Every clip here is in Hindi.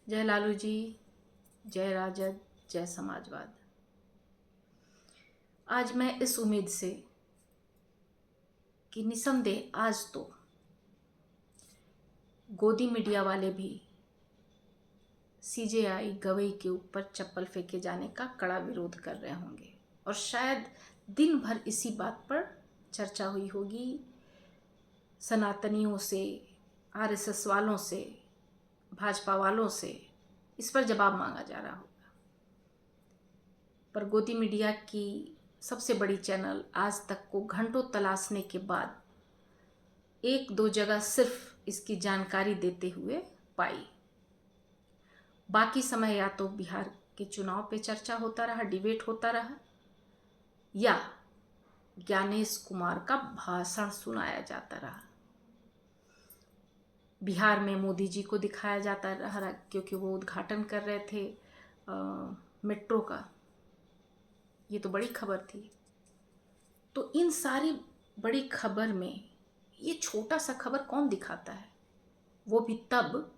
जय लालू जी, जय राजद, जय समाजवाद। आज मैं इस उम्मीद से कि निसंदेह आज तो गोदी मीडिया वाले भी सीजेआई गवई के ऊपर चप्पल फेंके जाने का कड़ा विरोध कर रहे होंगे और शायद दिन भर इसी बात पर चर्चा हुई होगी। सनातनियों से, आरएसएस वालों से, भाजपा वालों से इस पर जवाब मांगा जा रहा होगा। पर गोदी मीडिया की सबसे बड़ी चैनल आज तक को घंटों तलाशने के बाद एक दो जगह सिर्फ इसकी जानकारी देते हुए पाई। बाकी समय या तो बिहार के चुनाव पे चर्चा होता रहा, डिबेट होता रहा, या ज्ञानेश कुमार का भाषण सुनाया जाता रहा। बिहार में मोदी जी को दिखाया जाता रहा क्योंकि वो उद्घाटन कर रहे थे मेट्रो का। ये तो बड़ी खबर थी। तो इन सारी बड़ी खबर में ये छोटा सा खबर कौन दिखाता है? वो भी तब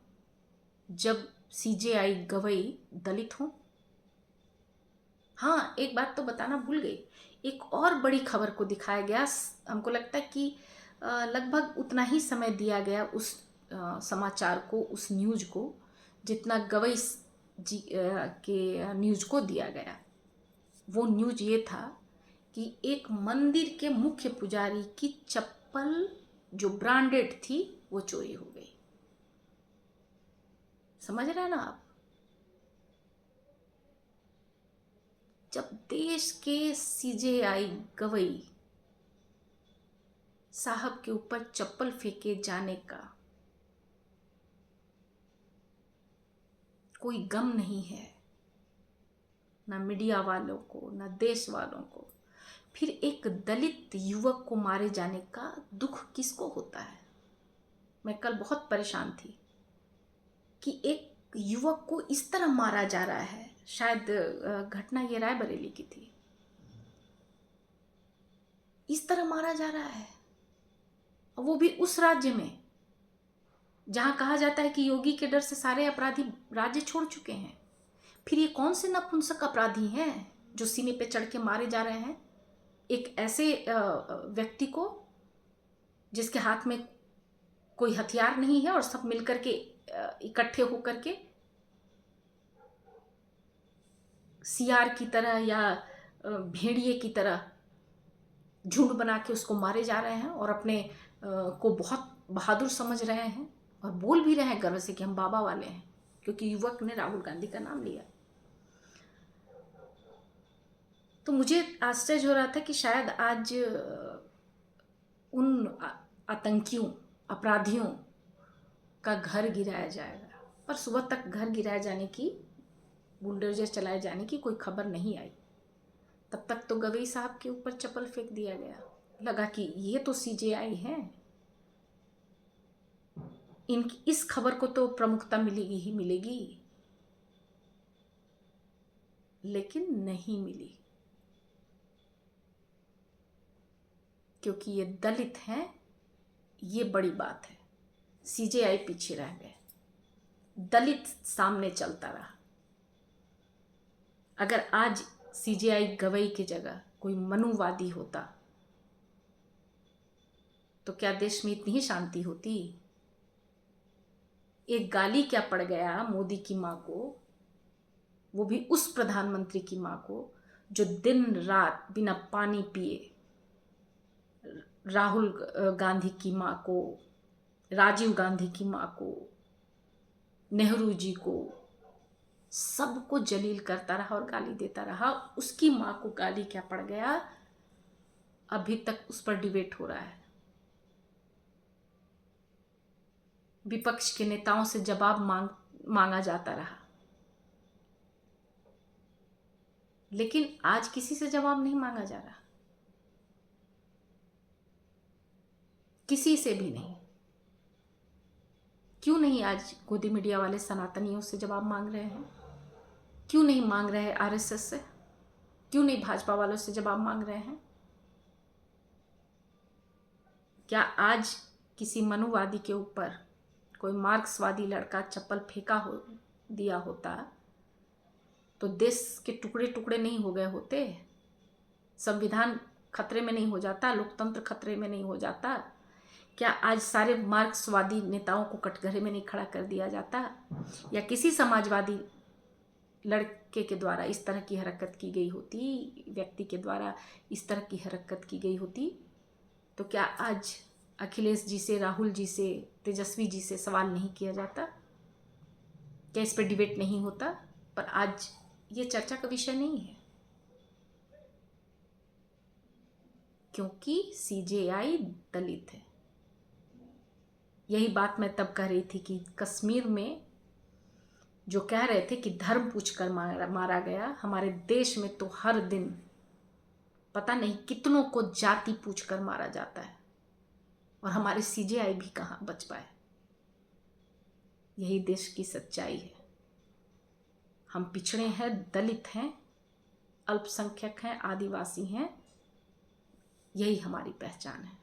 जब सीजेआई गवई दलित हों। हाँ, एक बात तो बताना भूल गई, एक और बड़ी खबर को दिखाया गया। हमको लगता है कि लगभग उतना ही समय दिया गया उस समाचार को, उस न्यूज को, जितना गवई जी के न्यूज को दिया गया। वो न्यूज ये था कि एक मंदिर के मुख्य पुजारी की चप्पल जो ब्रांडेड थी वो चोरी हो गई। समझ रहे हैं ना आप? जब देश के सीजेआई गवई साहब के ऊपर चप्पल फेंके जाने का कोई गम नहीं है, ना मीडिया वालों को, ना देश वालों को, फिर एक दलित युवक को मारे जाने का दुख किसको होता है? मैं कल बहुत परेशान थी कि एक युवक को इस तरह मारा जा रहा है। शायद घटना ये रायबरेली की थी। इस तरह मारा जा रहा है, और वो भी उस राज्य में जहां कहा जाता है कि योगी के डर से सारे अपराधी राज्य छोड़ चुके हैं। फिर ये कौन से नपुंसक अपराधी हैं जो सीने पे चढ़ के मारे जा रहे हैं एक ऐसे व्यक्ति को जिसके हाथ में कोई हथियार नहीं है, और सब मिलकर के इकट्ठे होकर के सियार की तरह या भेड़िए की तरह झुंड बना के उसको मारे जा रहे हैं और अपने को बहुत बहादुर समझ रहे हैं और बोल भी रहे हैं गर्व से कि हम बाबा वाले हैं, क्योंकि युवक ने राहुल गांधी का नाम लिया। तो मुझे आश्चर्य हो रहा था कि शायद आज उन आतंकियों, अपराधियों का घर गिराया जाएगा, पर सुबह तक घर गिराए जाने की, बुलडोजर चलाए जाने की कोई खबर नहीं आई। तब तक तो गवई साहब के ऊपर चप्पल फेंक दिया गया। लगा कि ये तो सीजेआई है, इनकी इस खबर को तो प्रमुखता मिलेगी ही मिलेगी, लेकिन नहीं मिली, क्योंकि ये दलित हैं। ये बड़ी बात है। सीजेआई पीछे रह गए, दलित सामने चलता रहा। अगर आज सीजेआई गवई की जगह कोई मनुवादी होता तो क्या देश में इतनी ही शांति होती? एक गाली क्या पड़ गया मोदी की मां को, वो भी उस प्रधानमंत्री की मां को जो दिन रात बिना पानी पिए राहुल गांधी की मां को, राजीव गांधी की मां को, नेहरू जी को, सबको जलील करता रहा और गाली देता रहा। उसकी मां को गाली क्या पड़ गया, अभी तक उस पर डिबेट हो रहा है। विपक्ष के नेताओं से जवाब मांगा जाता रहा, लेकिन आज किसी से जवाब नहीं मांगा जा रहा, किसी से भी नहीं। क्यों नहीं आज गोदी मीडिया वाले सनातनियों से जवाब मांग रहे हैं? क्यों नहीं मांग रहे आरएसएस से? क्यों नहीं भाजपा वालों से जवाब मांग रहे हैं? क्या आज किसी मनुवादी के ऊपर कोई मार्क्सवादी लड़का चप्पल फेंका हो दिया होता तो देश के टुकड़े टुकड़े नहीं हो गए होते, संविधान खतरे में नहीं हो जाता, लोकतंत्र खतरे में नहीं हो जाता। क्या आज सारे मार्क्सवादी नेताओं को कटघरे में नहीं खड़ा कर दिया जाता, या किसी समाजवादी लड़के के द्वारा इस तरह की हरकत की गई होती, व्यक्ति के द्वारा इस तरह की हरकत की गई होती, तो क्या आज अखिलेश जी से, राहुल जी से, तेजस्वी जी से सवाल नहीं किया जाता? क्या इस पर डिबेट नहीं होता? पर आज ये चर्चा का विषय नहीं है, क्योंकि सीजेआई दलित है। यही बात मैं तब कह रही थी कि कश्मीर में जो कह रहे थे कि धर्म पूछकर मारा गया, हमारे देश में तो हर दिन पता नहीं कितनों को जाति पूछकर मारा जाता है, और हमारे सीजेआई भी कहाँ बच पाए। यही देश की सच्चाई है। हम पिछड़े हैं, दलित हैं, अल्पसंख्यक हैं, आदिवासी हैं, यही हमारी पहचान है।